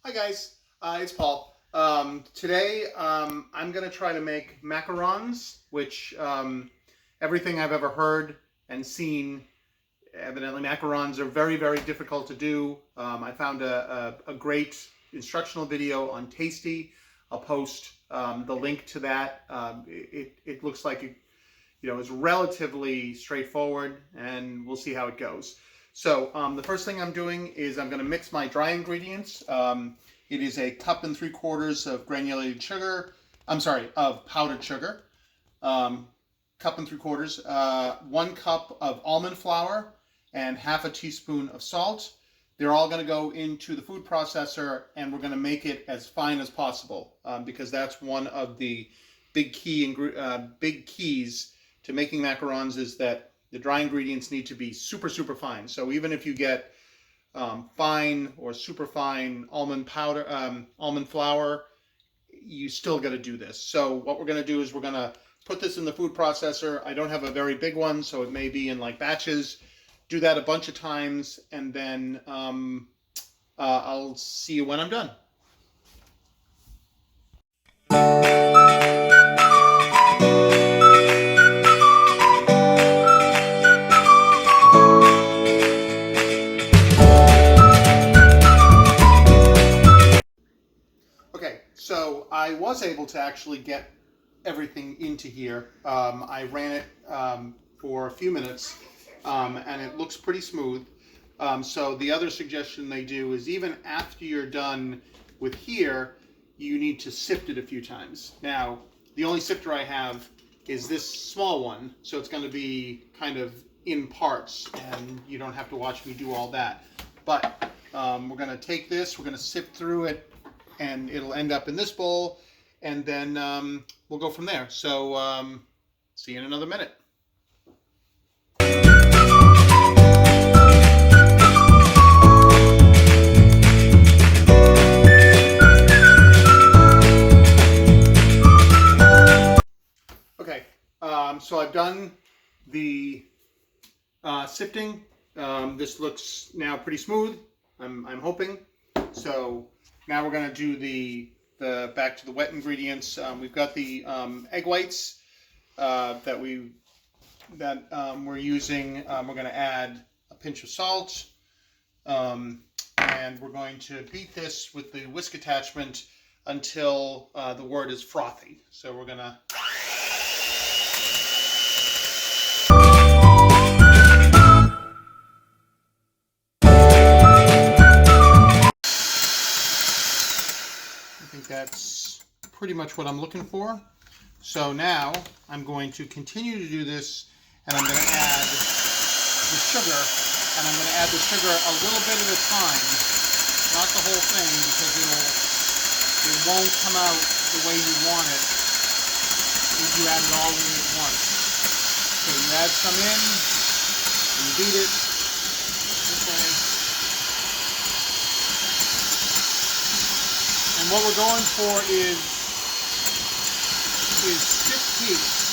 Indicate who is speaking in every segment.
Speaker 1: Hi guys, it's Paul. Today I'm going to try to make macarons, which everything I've ever heard and seen, evidently macarons are very, very difficult to do. I found a great instructional video on Tasty. I'll post the link to that. It looks like it, is relatively straightforward, and we'll see how it goes. So the first thing I'm doing is I'm going to mix my dry ingredients. It is 1 3/4 cups of granulated sugar. Of powdered sugar. 1 3/4 cups. 1 cup of almond flour and 1/2 teaspoon of salt. They're all going to go into the food processor, and we're going to make it as fine as possible because that's one of the big keys to making macarons, is that the dry ingredients need to be super, super fine. So even if you get fine or super fine almond powder, almond flour, you still got to do this. So what we're going to do is we're going to put this in the food processor. I don't have a very big one, so it may be in like batches. Do that a bunch of times, and then I'll see you when I'm done. So I was able to actually get everything into here. I ran it for a few minutes, and it looks pretty smooth. So the other suggestion they do is even after you're done with here, you need to sift it a few times. Now, the only sifter I have is this small one, so it's going to be kind of in parts, and you don't have to watch me do all that. But we're going to take this, we're going to sift through it, and it'll end up in this bowl, and then we'll go from there. So see you in another minute. Okay, so I've done the sifting. This looks now pretty smooth, I'm hoping. So now we're going to do the back to the wet ingredients. We've got the egg whites that we're using. We're going to add a pinch of salt, and we're going to beat this with the whisk attachment until the word is frothy. So we're going to... I think that's pretty much what I'm looking for. So now I'm going to continue to do this, and I'm going to add the sugar, and I'm going to add the sugar a little bit at a time, not the whole thing, because it won't come out the way you want it if you add it all in at once. So you add some in, and you beat it this way. And what we're going for is stiff peaks.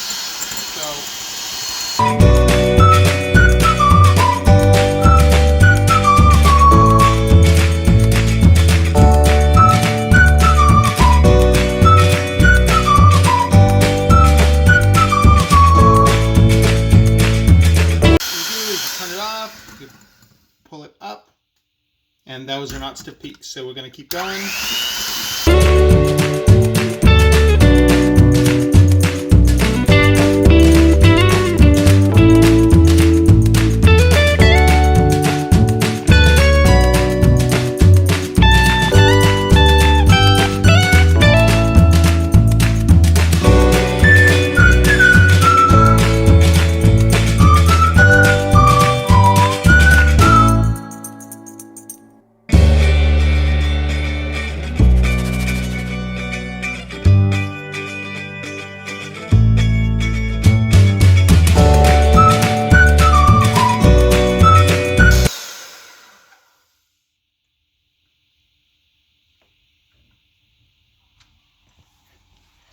Speaker 1: Turn it off, you pull it up, and those are not stiff peaks. So we're going to keep going.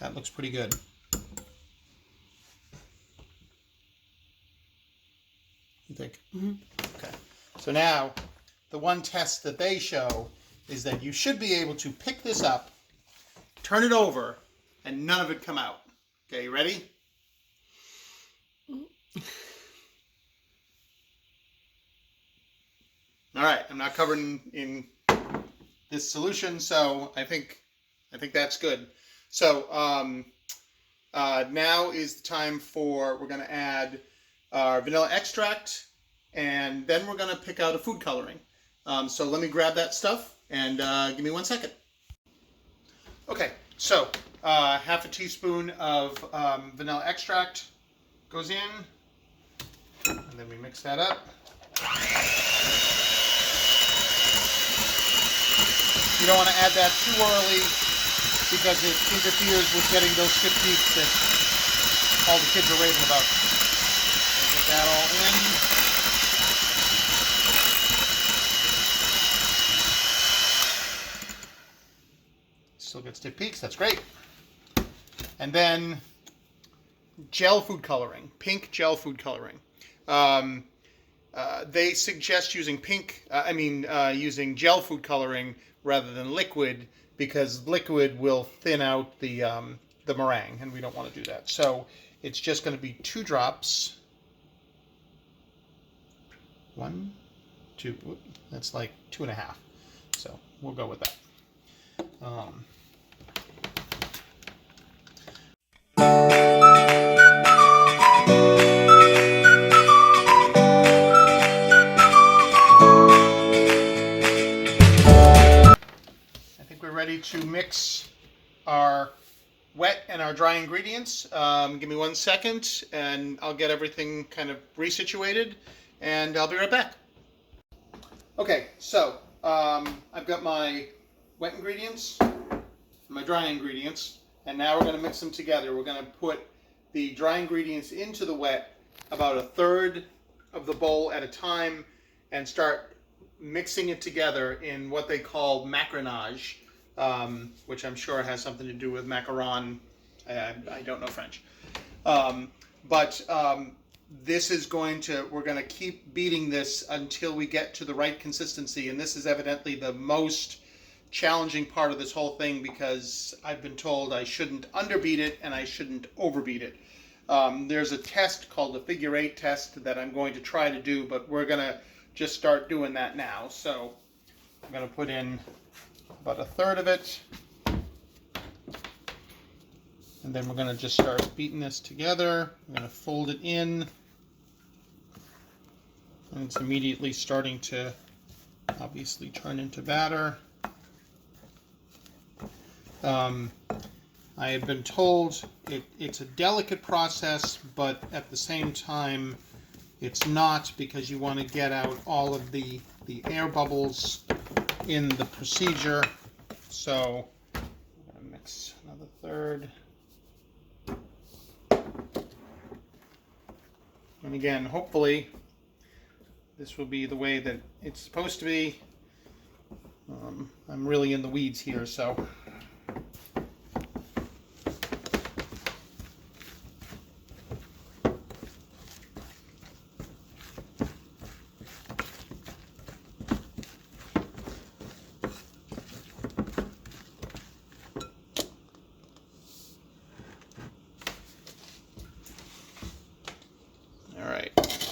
Speaker 1: That looks pretty good. You think? Mm-hmm. Okay. So now, the one test that they show is that you should be able to pick this up, turn it over, and none of it come out. Okay, you ready? All right, I'm not covered in this solution, so I think that's good. So now is the time we're going to add our vanilla extract, and then we're going to pick out a food coloring. So let me grab that stuff, and give me 1 second. Okay, so half a teaspoon of vanilla extract goes in, and then we mix that up. You don't want to add that too early because it interferes with getting those stiff peaks that all the kids are raving about. So get that all in. Still get stiff peaks, that's great. And then gel food coloring, pink gel food coloring. They suggest using using gel food coloring rather than liquid, because liquid will thin out the meringue, and we don't want to do that. So it's just going to be 2 drops. 1, 2. That's like 2.5. So we'll go with that. Ready to mix our wet and our dry ingredients. Give me 1 second and I'll get everything kind of resituated, and I'll be right back. Okay, so I've got my wet ingredients, my dry ingredients, and now we're going to mix them together. We're going to put the dry ingredients into the wet about 1/3 of the bowl at a time and start mixing it together in what they call macaronage. Which I'm sure has something to do with macaron. I don't know French. This is we're going to keep beating this until we get to the right consistency. And this is evidently the most challenging part of this whole thing, because I've been told I shouldn't underbeat it and I shouldn't overbeat it. There's a test called the figure 8 test that I'm going to try to do, but we're going to just start doing that now. So I'm going to put in about 1/3 of it, and then we're going to just start beating this together. I'm going to fold it in, and it's immediately starting to obviously turn into batter. I have been told it's a delicate process, but at the same time it's not, because you want to get out all of the air bubbles in the procedure. So I'm going to mix another 1/3. And again, hopefully this will be the way that it's supposed to be. I'm really in the weeds here, so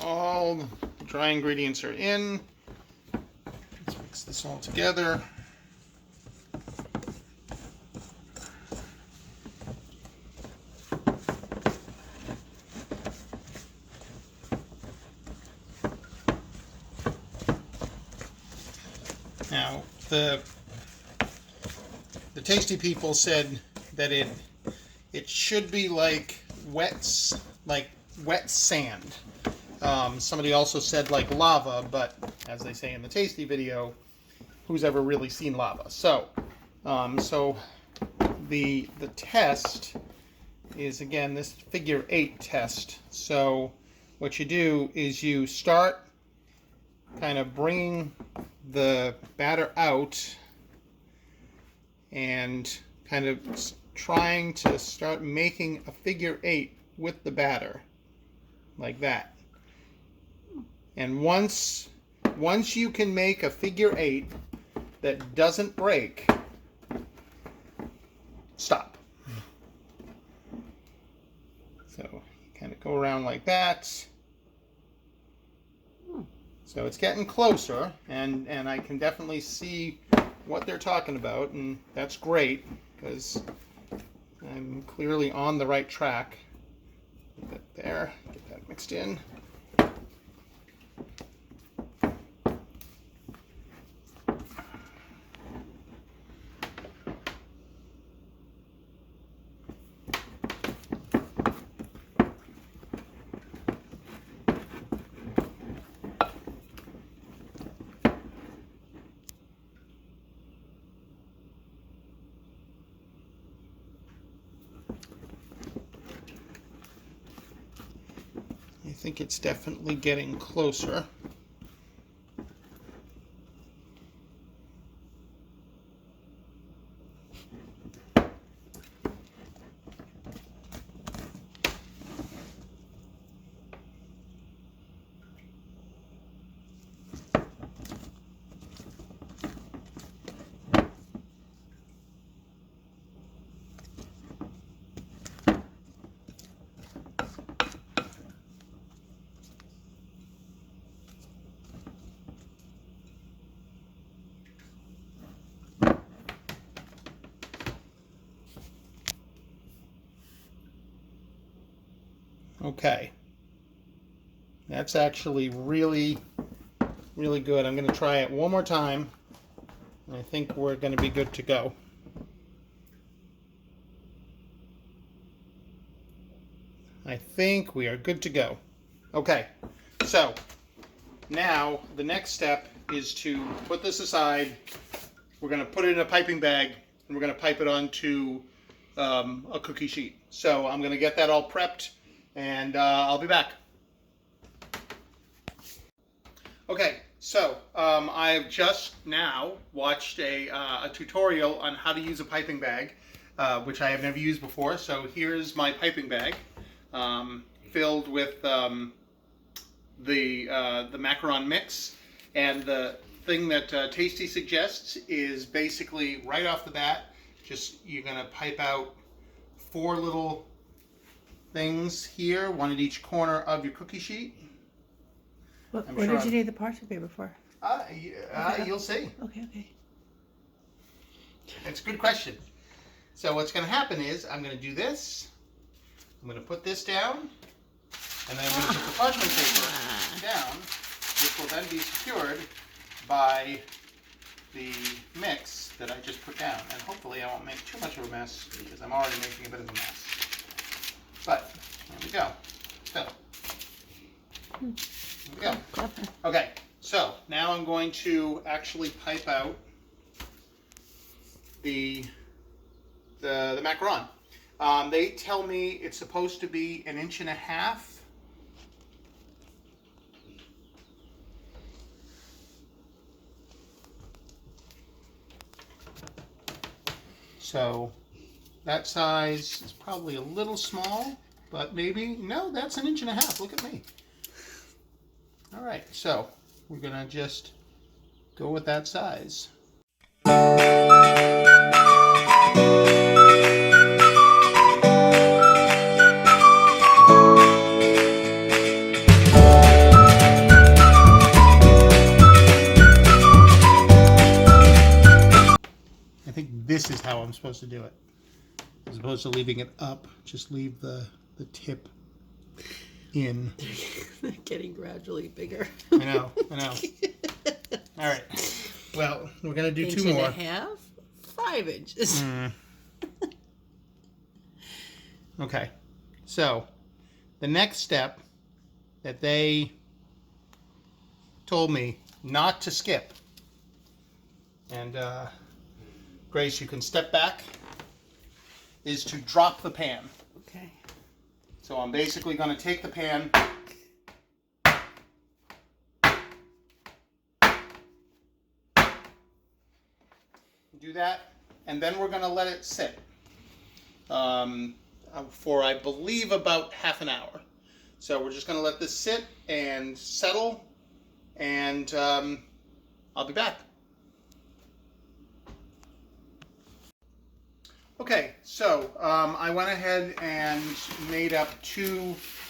Speaker 1: all the dry ingredients are in. Let's mix this all together. Now, the tasty people said that it should be like wet sand. Somebody also said like lava, but as they say in the tasty video, who's ever really seen lava? So, the test is, again, this figure 8 test. So what you do is you start kind of bringing the batter out and kind of trying to start making a figure 8 with the batter, like that. And once you can make a figure 8, that doesn't break, stop. So kind of go around like that. So it's getting closer, and I can definitely see what they're talking about, and that's great because I'm clearly on the right track. Put that there, get that mixed in. I think it's definitely getting closer. Okay, that's actually really, really good. I'm going to try it one more time, and I think we're going to be good to go. I think we are good to go. Okay, so now the next step is to put this aside. We're going to put it in a piping bag, and we're going to pipe it onto a cookie sheet. So I'm going to get that all prepped, and I'll be back. Okay, so I've just now watched a tutorial on how to use a piping bag, which I have never used before. So here's my piping bag, filled with the macaron mix. And the thing that Tasty suggests is basically right off the bat, just you're going to pipe out 4 little things here, one at each corner of your cookie sheet.
Speaker 2: What did you need the parchment paper for?
Speaker 1: You'll see.
Speaker 2: Okay.
Speaker 1: It's a good question. So what's going to happen is I'm going to do this. I'm going to put this down, and then I'm going to put the parchment paper down, which will then be secured by the mix that I just put down. And hopefully I won't make too much of a mess because I'm already making a bit of a mess. But there we go. So, there we go. Okay, so now I'm going to actually pipe out the macaron. They tell me it's supposed to be 1.5 inches. So that size is probably a little small, but maybe, no, that's 1.5 inches. Look at me. All right, so we're gonna just go with that size. I think this is how I'm supposed to do it. As opposed to leaving it up, just leave the tip in.
Speaker 2: They're getting gradually bigger.
Speaker 1: I know. All right. Well, we're going to do 2 more.
Speaker 2: 1.5 inches, 5 inches.
Speaker 1: Okay. So, the next step that they told me not to skip, and Grace, you can step back, is to drop the pan.
Speaker 2: Okay.
Speaker 1: So I'm basically going to take the pan, do that, and then we're going to let it sit for, I believe, about half an hour. So we're just going to let this sit and settle, and I'll be back. Okay, so I went ahead and made up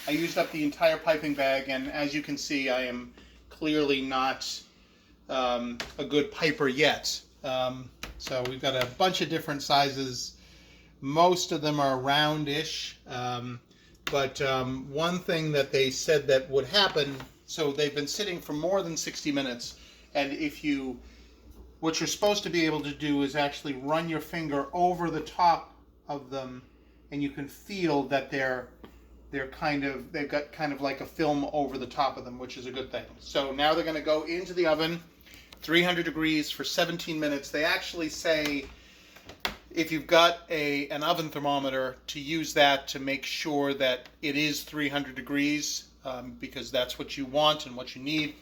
Speaker 1: I used up the entire piping bag, and as you can see, I am clearly not a good piper yet. So we've got a bunch of different sizes. Most of them are roundish, but one thing that they said that would happen, so they've been sitting for more than 60 minutes, and what you're supposed to be able to do is actually run your finger over the top of them, and you can feel that they've got kind of like a film over the top of them, which is a good thing. So now they're going to go into the oven, 300 degrees for 17 minutes. They actually say if you've got an oven thermometer, to use that to make sure that it is 300 degrees, because that's what you want and what you need.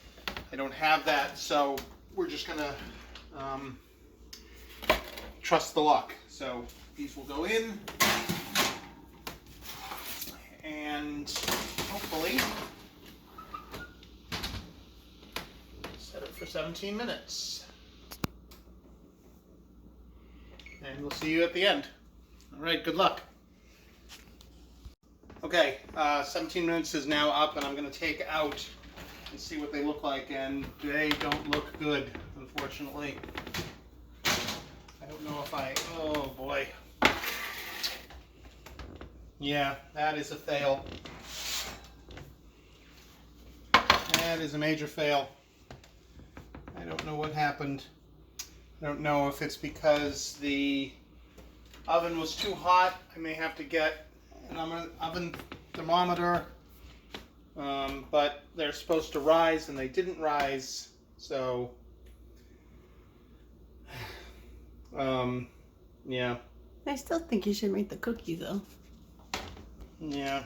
Speaker 1: I don't have that, so we're just going to trust the luck. So these will go in, and hopefully set it for 17 minutes. And we'll see you at the end. All right, good luck. Okay, 17 minutes is now up, and I'm going to take out and see what they look like, and they don't look good, unfortunately. I don't know if oh boy. Yeah, that is a fail. That is a major fail. I don't know what happened. I don't know if it's because the oven was too hot. I may have to get an oven thermometer. But they're supposed to rise, and they didn't rise. So, yeah.
Speaker 2: I still think you should make the cookies, though.
Speaker 1: Yeah.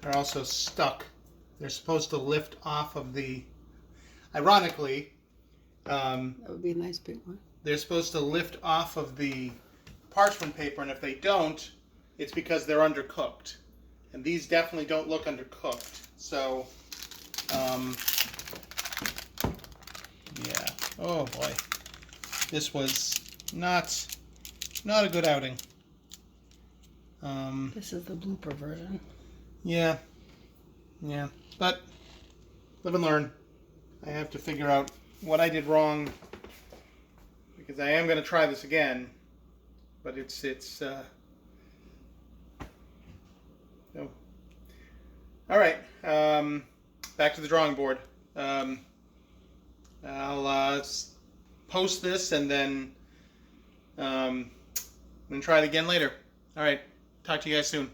Speaker 1: They're also stuck. They're supposed to lift off of the... Ironically,
Speaker 2: that would be a nice big one.
Speaker 1: They're supposed to lift off of the parchment paper, and if they don't, it's because they're undercooked. And these definitely don't look undercooked. So, yeah. Oh boy. This was not a good outing.
Speaker 2: This is the blooper version.
Speaker 1: Yeah. Yeah. But live and learn. I have to figure out what I did wrong, because I am going to try this again. But it's no. All right. Back to the drawing board. I'll post this and then try it again later. All right. Talk to you guys soon.